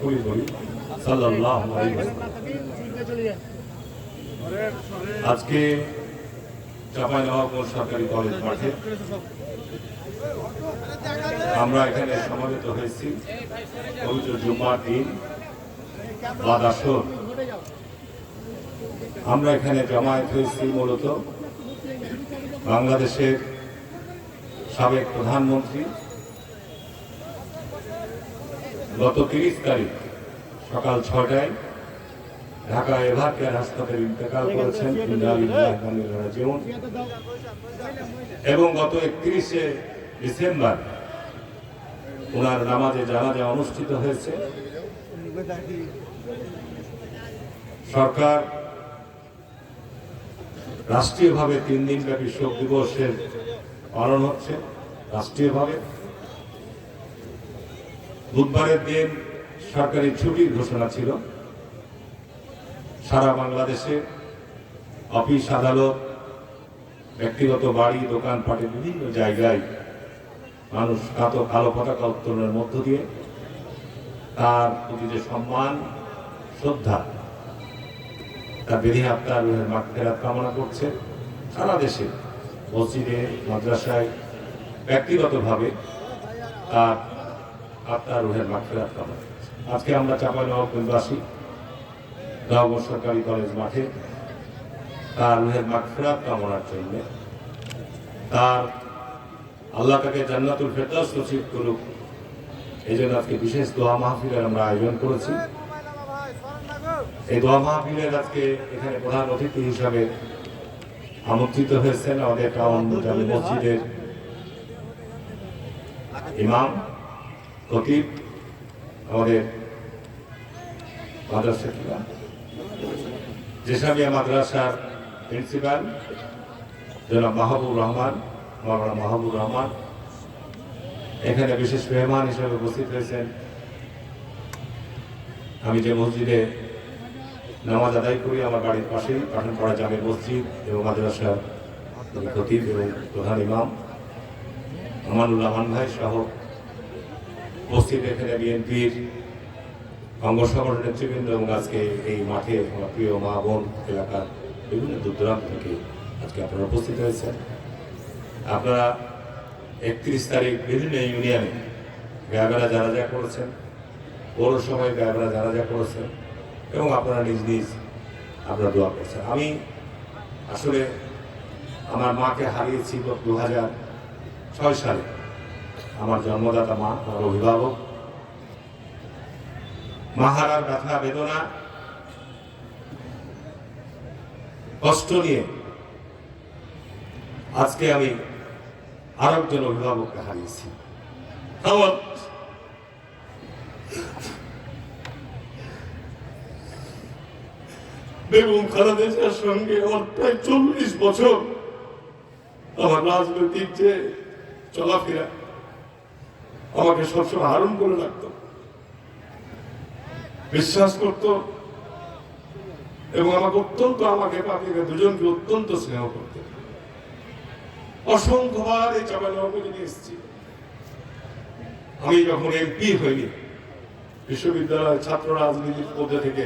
সকলেই বলি সাল্লাল্লাহু আলাইহি ওয়াসাল্লাম। আজকে চাঁপাইনবাবগঞ্জ সরকারি কলেজ মাঠে আমরা এখানে সমবেত হয়েছি পবিত্র জুম্মার দিন বাদ আসর। আমরা এখানে জমায়েত হয়েছি মূলত বাংলাদেশের সাবেক প্রধানমন্ত্রী গত 30 তারিখ সকাল 6টায় ঢাকা এভার কেয়ার হাসপাতালে ইন্তেকাল করেছেন এবং গত 31শে ডিসেম্বর ওনার নামাজে জানাজা অনুষ্ঠিত হয়েছে। সরকার রাষ্ট্রীয়ভাবে 3 দিনব্যাপী শোক দিবসের পালন হচ্ছে রাষ্ট্রীয়ভাবে। বুধবারের দিন সরকারি ছুটির ঘোষণা ছিল। সারা বাংলাদেশে অফিস আদালত ব্যক্তিগত বাড়ি দোকানপাটে বিভিন্ন জায়গায় মানুষ কালো পতাকা উত্তোলনের মধ্য দিয়ে তার প্রতি যে সম্মান শ্রদ্ধা তার বেঁধে আত্মার রুহের মাগফিরাত কামনা করছে। সারা দেশে মসজিদে মাদ্রাসায় ব্যক্তিগতভাবে তার আত্মার রুহের মাগফিরাত কামনা করছে। আজকে আমরা চাঁপাইনবাবগঞ্জবাসী নবাবগঞ্জ সরকারি কলেজ মাঠে তার রুহের মাগফিরাত কামনার জন্য তার আল্লাহ তাকে জান্নাতুল ফেরদাউস নসিব করুক এই জন্য আজকে বিশেষ দোয়া মাহফিলের আমরা আয়োজন করেছি। এই দোয়া মাহফিলের আজকে এখানে প্রধান অতিথি হিসাবে আমন্ত্রিত হয়েছেন আমাদের টাউন জামে মসজিদের ইমাম খতিব, আমাদের মাদ্রাসা জেসামিয়া মাদ্রাসার প্রিন্সিপাল জনাব মাহবুব রহমান, মাওলানা মাহবুব রহমান। এখানে বিশেষ মেহমান হিসেবে উপস্থিত হয়েছেন আমি যে মসজিদে নামাজ আদায় করি আমার বাড়ির পাশেই পাঠানপাড়া জামে মসজিদ এবং মাদ্রাসার খতিব এবং প্রধান ইমাম আমানুল্লাহ মান ভাই সহ উপস্থিত এখানে বিএনপির অঙ্গ সংগঠনের নেতৃবৃন্দ এবং আজকে এই মাঠে আমার প্রিয় মা বোন এলাকার বিভিন্ন দূরদূরান্ত থেকে আজকে আপনারা উপস্থিত হয়েছেন। আপনারা 31 তারিখ বিভিন্ন ইউনিয়নে গায়েবেলা জানাজা করেছেন, পৌরসভায় গায়েবেলা জানাজা করেছেন এবং আপনারা নিজ নিজ আপনারা দোয়া করছেন। আমি আসলে আমার মাকে হারিয়েছি 2006 সালে। আমার জন্মদাতা মা, আমার অভিভাবক। মা হারার ব্যথা বেদনা কষ্ট নিয়ে আজকে আমি আরেকজন অভিভাবককে হারিয়েছি। আমার বেগম খালেদা জিয়ার সঙ্গে আমার প্রায় 40 বছর আমার রাজনৈতিক যে চলাফেরা আমাকে সবসময় আরম্ভ করে রাখতো, বিশ্বাস করত এবং আমাকে বাকিকে দুজনকে অত্যন্ত স্নেহ করত। অসংখ্যবার এই চাঁপাইনবাবগঞ্জে এসেছি। আমি যখন এমপি হইনি, বিশ্ববিদ্যালয় ছাত্র রাজনীতির মধ্যে থেকে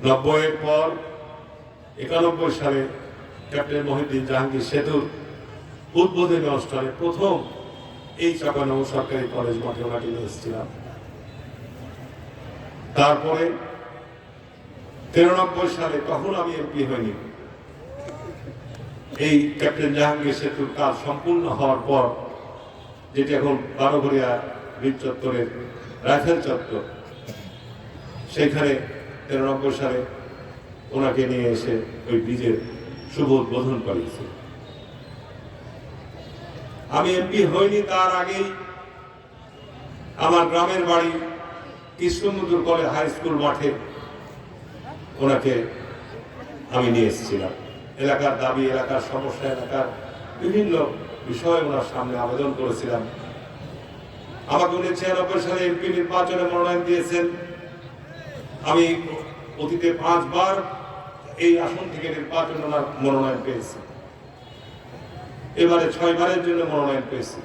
90-এর পর 91 সালে ক্যাপ্টেন মহিউদ্দিন জাহাঙ্গীর সেতুর উদ্বোধনী অনুষ্ঠানে প্রথম এই চাঁপাইনবাবগঞ্জ সরকারি কলেজ মাঠে ওনাকে নিয়ে এসেছিলাম। তারপরে 93 সালে, তখন আমি এমপি হইনি, এই ক্যাপ্টেন জাহাঙ্গীর সেতুর কাজ সম্পূর্ণ হওয়ার পর, যেটি এখন 12ঘরিয়া বীর চত্বরের রাইফেল চত্বর, সেখানে 93 সালে ওনাকে নিয়ে এসে ওই ব্রিজের শুভ উদ্বোধন করিয়েছে। আমি এমপি হইনি তার আগেই আমার গ্রামের বাড়ি কৃষ্ণমন্দির কলেজ হাই স্কুল মাঠে ওনাকে আমি নিয়ে এসেছিলাম। এলাকার দাবি, এলাকার সমস্যা, এলাকার বিভিন্ন বিষয়ে ওনার সামনে আবেদন করেছিলাম। আমাকে 1996 সালে এমপি নির্বাচনে মনোনয়ন দিয়েছেন। আমি অতীতে 5 বার এই আসন থেকে নির্বাচনে ওনার মনোনয়ন পেয়েছি। এবারে 6 বারের জন্য মনোনয়ন পেয়েছি।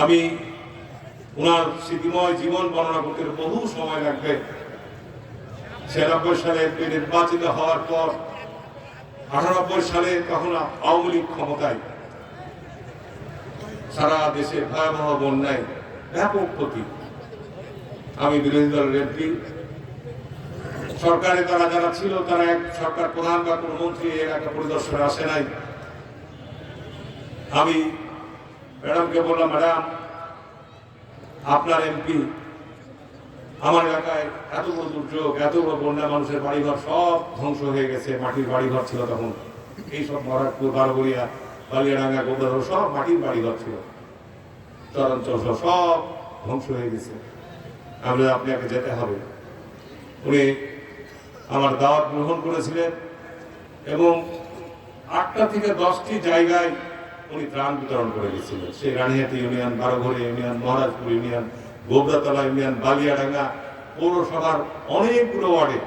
আমি ওনার স্মৃতিময় জীবন বর্ণনা করতে বহু সময় লাগবে। 96 সালে এমপি নির্বাচিত হওয়ার পর 98 সালে তখন আওয়ামী লীগ ক্ষমতায়, সারা দেশে ভয়াবহ বন্যায় ব্যাপক ক্ষতি। আমি বিরোধী দলের এমপি, সরকারে তারা যারা ছিল তারা এক সরকার প্রধান বা কোন মন্ত্রী এলাকা পরিদর্শনে আসে নাই। আমি ম্যাডামকে বললাম, ম্যাডাম আপনার এমপি আমার এলাকায় এত বড় দুর্যোগ, এত বড় বন্যা, মানুষের বাড়িঘর সব ধ্বংস হয়ে গেছে। মাটির বাড়িঘর ছিল তখন, এইসব মরারপুর, বারগড়িয়া, বালিয়াডাঙ্গা, গোবরধর সব মাটির বাড়িঘর ছিল, চরাঞ্চল সব ধ্বংস হয়ে গেছে। আমরা আপনাকে যেতে হবে। উনি আমার দাওয়াত গ্রহণ করেছিলেন এবং 8টা থেকে 10টি জায়গায় উনি ত্রাণ বিতরণ করে গেছিলেন। সেই রানীহাটি ইউনিয়ন, বারোঘরে union, Maharajpur union, Gobratala union, Baliadanga পৌরসভার অনেকগুলো ওয়ার্ডে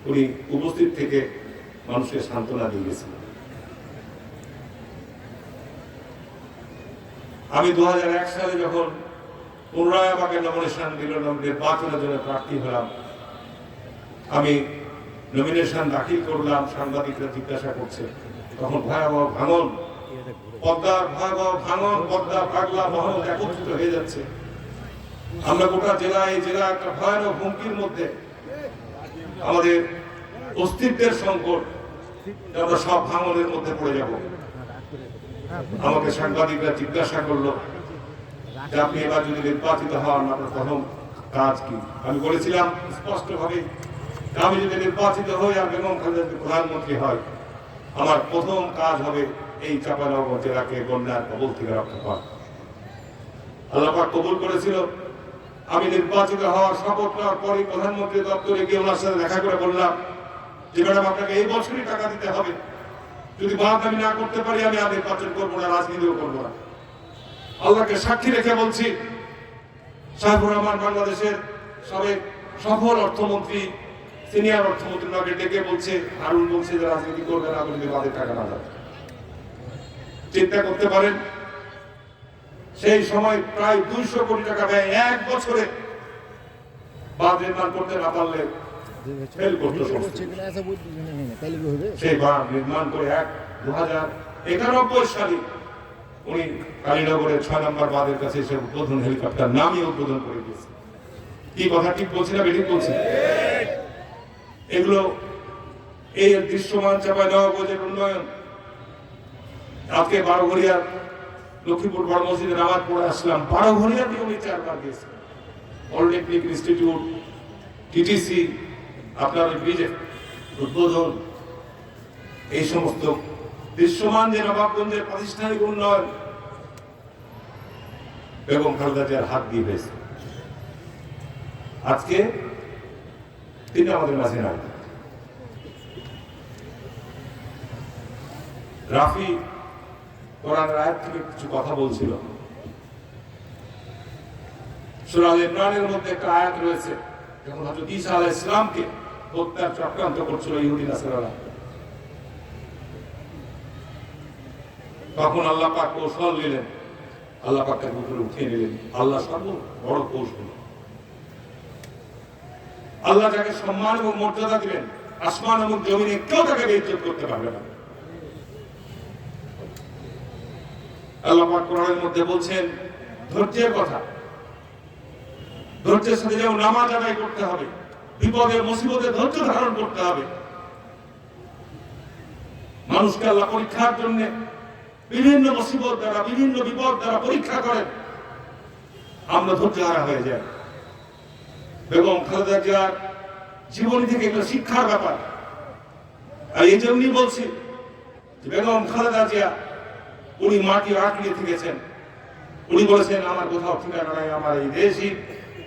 উনি উপস্থিত থেকে মানুষকে সান্ত্বনা দিয়ে গেছিলেন। আমি 2001 সালে যখন পুনরায় আমাকে নমিনেশন দিল, নির্বাচনের জন্য প্রার্থী হলাম, আমি নমিনেশন দাখিল করলাম। সাংবাদিকরা জিজ্ঞাসা করছে, তখন ভয়াবহ ভাঙন, পদ্মার ভয়াবহ ভাঙন, পদ্মা, পাগলা, মহল একত্রিত হয়ে যাচ্ছে। আমরা গোটা জেলা, এই জেলা একটা ভয়ানক হুমকির মধ্যে, আমাদের অস্তিত্বের সংকট, আমরা সব ভাঙনের মধ্যে পড়ে যাব। আমাকে সাংবাদিকরা জিজ্ঞাসা করলো যে আপনি এবার যদি নির্বাচিত হন আপনার প্রথম কাজ কি? আমি বলেছিলাম স্পষ্টভাবে, আমি যদি নির্বাচিত হই আর বেগম খালেদা জিয়া প্রধানমন্ত্রী হয়, আমার প্রথম কাজ হবে এই চাঁপাইনবাবগঞ্জ জেলাকে বন্যার কবল থেকে রক্ষা করা। আল্লাহ পাক কবুল করেছিল। আমি নির্বাচিত হওয়ার শপথ নেওয়ার পরই প্রধানমন্ত্রী দপ্তরে গিয়ে ওনার সাথে দেখা করে বললাম যে ম্যাডাম আপনাকে এই বছরই টাকা দিতে হবে, যদি বাদ আমি না করতে পারি আমি আর নির্বাচন করবো না, রাজনীতিও করবো না। আল্লাহকে সাক্ষী রেখে বলছি, সাইফুর রহমান বাংলাদেশের সাবেক সফল অর্থমন্ত্রী, সিনিয়র অর্থমন্ত্রী আমাকে ডেকে বলছে, হারুন বলছে যে রাজনীতি করবে না, যদি বাদের টাকা না দেয়। চিন্তা করতে পারেন, সেই সময় প্রায় 200 কোটি টাকা ব্যয়, এক বছরে বাঁধ নির্মাণ করতে না পারলে ফেল করতে। সেই বাঁধ নির্মাণ করে 2091 সালে উনি কালীনগরের 6 নম্বর বাঁধের কাছে এসে উদ্বোধন, হেলিকপ্টার নামিয়ে উদ্বোধন করে দিয়েছে। কি কথা ঠিক বলছি না বেঠিক বলছি? এগুলো এই দৃশ্যমান চাঁপাইনবাবগঞ্জের উন্নয়ন। আজকে বারোঘরিয়া লক্ষ্মীপুর বড় মসজিদে নামাজ পড়ে আসলাম, বারোঘরিয়াতে উনি 4 বার গেছেন। পলিটেকনিক ইনস্টিটিউট, টিটিসি, আপনার ব্রিজের উদ্বোধন, এই সমস্ত দৃশ্যমান যে নবাবগঞ্জের প্রাতিষ্ঠানিক উন্নয়ন বেগম খালেদা জিয়ার হাত দিয়ে হয়েছে। আজকে তিনি আমাদের মাঝে নাই। রাফি কোরআনের আয়াত থেকে কিছু কথা বলছিল। সূরা আল ইমরানের মধ্যে একটা আয়াত রয়েছে, যখন হযরত ঈসা আলাইহিস সালামকে হত্যার চক্রান্ত করছিল ইহুদি নাসারারা, তখন আল্লাহ পাক কৌশল নিলেন, আল্লাহ পাক তাকে উপরে উঠিয়ে নিলেন। আল্লাহ সর্ব বড় কৌশল। আল্লাহ যাকে সম্মান এবং মর্যাদা দিলেন, আসমান এবং জমিনে কেউ তাকে বেইজ্জত করতে পারবে না। আল্লাহ পাক কোরআনের মধ্যে বলছেন ধৈর্যের কথা। ধৈর্যের সাথে যেমন নামাজ আদায় করতে হবে, বিপদে মুসিবতে ধৈর্য ধারণ করতে হবে। মানুষকে আল্লাহ পরীক্ষার জন্য বিভিন্ন মুসিবত দ্বারা, বিভিন্ন বিপদ দ্বারা পরীক্ষা করেন, আমরা ধৈর্য হারা হয়ে যাই। বেগম খালেদা জিয়ার জীবনী থেকে একটা শিক্ষার ব্যাপার। আর এই জন্যই বলছি যে বেগম খালেদা জিয়া উনি মাটির আঁকড়িয়ে থেকেছেন। উনি বলেছেন আমার কোথাও ঠিকানা নাই, আমার এই দেশই,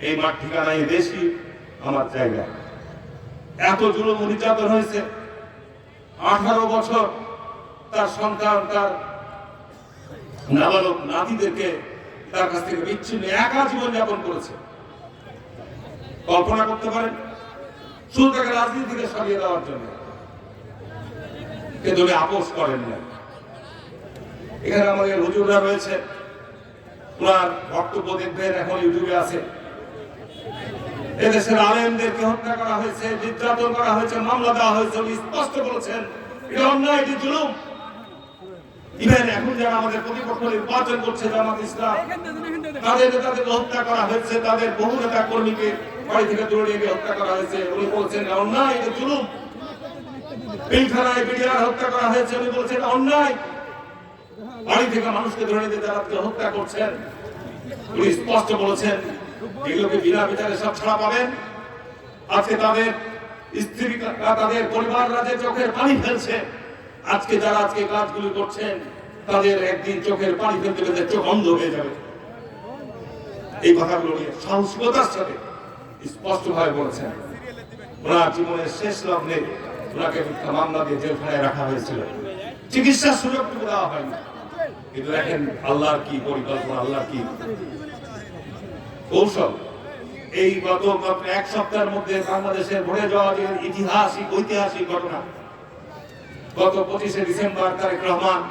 এই মাঠ ঠিকানা, এই দেশই আমার জায়গা। এত জুলুম নির্যাতন হয়েছে, 18 বছর তার সন্তান, তার নাবালক নাতিদেরকে তার কাছ থেকে বিচ্ছিন্ন একা জীবন যাপন করেছে। কল্পনা করতে পারেন? শুধু তাকে রাজনীতি থেকে সরিয়ে দেওয়ার জন্য, কিন্তু উনি আপোষ করেন না। এখানে আমাদের হুজুররা রয়েছে, ওনার বক্তব্য দেখবেন, এখন ইউটিউবে আছে। এদেশের আলেমদেরকে হত্যা করা হয়েছে, নির্যাতন করা হয়েছে, মামলা দেওয়া হয়েছে। উনি স্পষ্ট বলেছেন এটা অন্যায়, এটি জুলুম। ইভেন এখন যারা আমাদের প্রতিপক্ষ নির্বাচন করছে জামাত ইসলাম, তাদের নেতাদেরকে হত্যা করা হয়েছে, তাদের বহু নেতা কর্মীকে বাড়ি থেকে তুলে নিয়ে হত্যা করা হয়েছে। উনি বলছেন অন্যায়, এটা জুলুম। পিলখানায় বিডিআর হত্যা করা হয়েছে, উনি বলছেন অন্যায়। বাড়ি থেকে মানুষকে ধরে নিতে যারা হত্যা করছেন, উনি স্পষ্ট বলেছেন এগুলোকে বিনা বিচারে সব ছাড়া পাবেন। আজকে তাদের স্ত্রী, তাদের পরিবাররা যে চোখের পানি ফেলছে, আজকে যারা আজকে কাজগুলি করছেন তাদের একদিন চোখের পানি ফেলতে ফেলতে চোখ অন্ধ হয়ে যাবে। এই কথাগুলো নিয়ে সাহসিকতার সাথে স্পষ্টভাবে বলেছেন। ওনার জীবনের শেষ লগ্নে ওনাকে মিথ্যা মামলা দিয়ে জেলখানায় রাখা হয়েছিল, চিকিৎসার সুযোগটুকু দেওয়া হয়নি। কিন্তু দেখেন আল্লাহর কি পরিকল্পনা, আল্লাহর কি কৌশল। এই গত এক সপ্তাহের মধ্যে বাংলাদেশের ভরে যাওয়া যে ঐতিহাসিক ঘটনা, গত 25শে ডিসেম্বর তারেক রহমান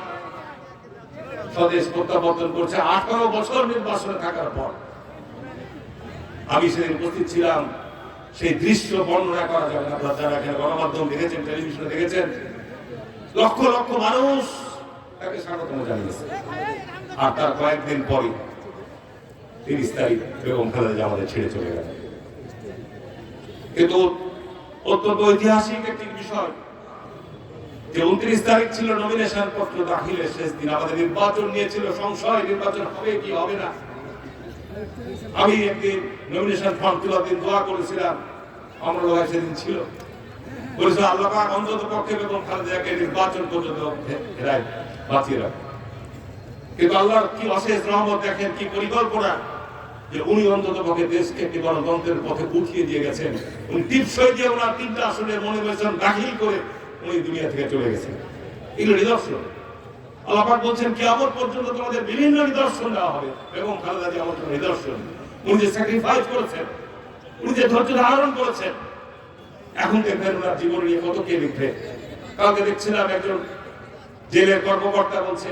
স্বদেশ প্রত্যাবর্তন করছে 18 বছর নির্বাসনে থাকার পর। আমি সেদিন উপস্থিত ছিলাম, সেই দৃশ্য বর্ণনা করা যাবে না। আপনারা যারা এখানে গণমাধ্যম দেখেছেন, টেলিভিশনে দেখেছেন, লক্ষ লক্ষ মানুষ তাকে স্বাগতম জানিয়েছে। আর তার কয়েকদিন পরে 30 তারিখ বেগম খালেদা জিয়া আমাদের ছেড়ে চলে গেল। কিন্তু অত্যন্ত ঐতিহাসিক একটি বিষয় যে 29 তারিখ ছিল নমিনেশন পত্র দাখিলের শেষ দিন। আমাদের নির্বাচন নিয়েছিল সংশয়, নির্বাচন হবে কি হবে না। আমি একদিন নমিনেশন ফর্ম তোলার দিন দোয়া করেছিলাম, আমরা ভাই সেদিন ছিল, বলেছিল আল্লাহ পাক অন্তত পক্ষে বেগম খালেদা জিয়াকে নির্বাচন পর্যন্ত বাঁচিয়ে রাখে। কিন্তু আল্লাহর কি অশেষ রহমত, দেখেন কি পরিকল্পনা, যে উনি অন্তত পক্ষে দেশকে একটি গণতন্ত্রের পথে উঠিয়ে দিয়ে গেছেন। উনি টিপসই দিয়ে ওনার 3টা আসনের মনোনয়ন দাখিল করে উনি দুনিয়া থেকে চলে গেছেন। এগুলো নিদর্শন। আল্লাহ পাক বলছেন কিয়ামত পর্যন্ত তোমাদের বিভিন্ন নিদর্শন দেওয়া হবে। বেগম খালেদা জিয়া আমাদের নিদর্শন। উনি যে স্যাক্রিফাইস করেছেন, উনি যে ধৈর্য ধারণ করেছেন, এখন দেখবেন ওনার জীবন নিয়ে কত কে লিখবে। কালকে দেখছিলাম একজন জেলের কর্মকর্তা বলছে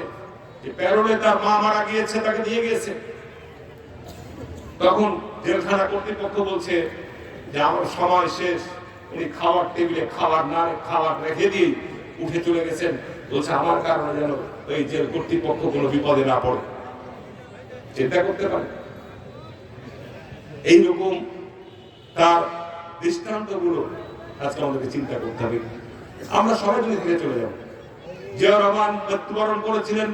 যে প্যারোলে তার মা মারা গিয়েছে, তাকে দিয়ে গিয়েছে। তখন জেলখানা কর্তৃপক্ষ বলছে যে আমার সময় শেষ। উনি খাওয়ার টেবিলে খাবার রেখে দিয়ে উঠে চলে গেছেন। বলছে আমার কারণে যেন ওই জেল কর্তৃপক্ষ কোনো বিপদে না পড়ে। চিন্তা করতে পারে এইরকম তার দৃষ্টান্তগুলো আজকে আমাদেরকে চিন্তা করতে হবে। আমরা সবাই যদি থেকে চলে যাব। জিয়াউর রহমান মৃত্যুবরণ করেছিলেন,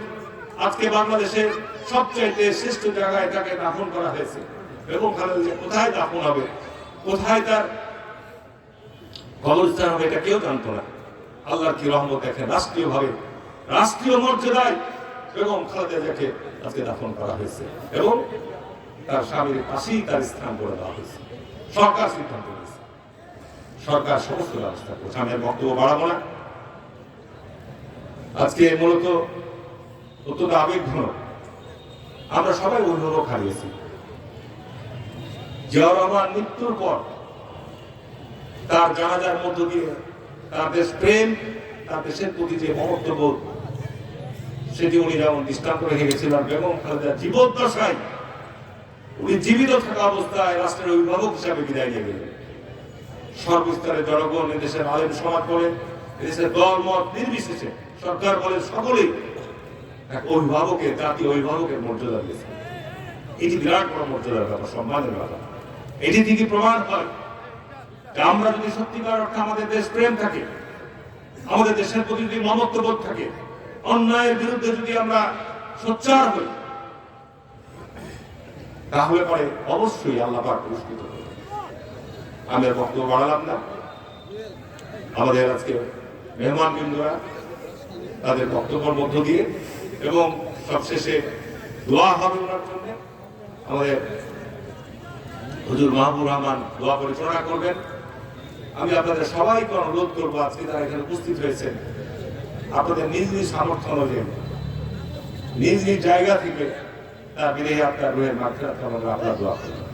আজকে বাংলাদেশের সবচাইতে শ্রেষ্ঠ জায়গায় তাকে দাফন করা হয়েছে। এবং কোথায় দাফন হবে, কোথায় তার কবরস্থান হবে, এটা কেউ জানতো না। আল্লাহর কি রহমত দেখেন, রাষ্ট্রীয়ভাবে রাষ্ট্রীয় মর্যাদায় বেগম খালেদা জিয়াকে আজকে দাফন করা হয়েছে এবং তার স্বামীর পাশেই তার স্থান করে দেওয়া হয়েছে। সরকার সিদ্ধান্ত নিয়েছে, সরকার সমস্ত ব্যবস্থা করছে। আমি বক্তব্য বাড়াবো না। আজকে মূলত অত্যন্ত আবেগঘন, আমরা সবাই অভিভাবক হারিয়েছি। জিয়াউর রহমান মৃত্যুর পর তার জানাজার মধ্য দিয়ে তার দেশ প্রেম, তার দেশের প্রতি যে মমত্ববোধ, সেটি উনি যেমন দৃষ্টান্ত রেখে গেছিলেন। বেগম খালেদা জীবদ্দশায় উনি জীবিত থাকা অবস্থায় রাষ্ট্রের অভিভাবক হিসাবে বিদায় নিয়ে গেলেন। সর্বস্তরের জনগণ, এদেশের আলেম সমাজ বলেন, এদেশের দল মত নির্বিশেষে, সরকার বলেন, সকলেই এক অভিভাবকের, জাতীয় অভিভাবকের মর্যাদা দিয়েছে। এটি বিরাট বড় মর্যাদার ব্যাপার, সম্মানের ব্যাপার। এটি থেকে প্রমাণ হয় যে আমরা যদি সত্যিকার অর্থে আমাদের দেশ প্রেম থাকে, আমাদের দেশের প্রতি যদি মমত্ববোধ থাকে, অন্যায়ের বিরুদ্ধে যদি আমরা সোচ্চার হই, তাহলে পরে অবশ্যই আল্লাহ পাক পুরস্কৃত করবেন। আমি আর বক্তব্য বাড়ালাম না। আমাদের আজকে মেহমানবৃন্দরা তাদের বক্তব্যের মধ্য দিয়ে এবং সবশেষে দোয়া হবে ওনার জন্য। আমাদের হুজুর মাহবুব রহমান দোয়া পরিচালনা করবেন। আমি আপনাদের সবাইকে অনুরোধ করবো, আজকে তারা এখানে উপস্থিত হয়েছেন, আপনাদের নিজ নিজ সামর্থ্য অনুযায়ী নিজ নিজ জায়গা থেকে তার বিদেহী আপনার রুহের মাগফিরাত কামনা আপনার দোয়া করবেন।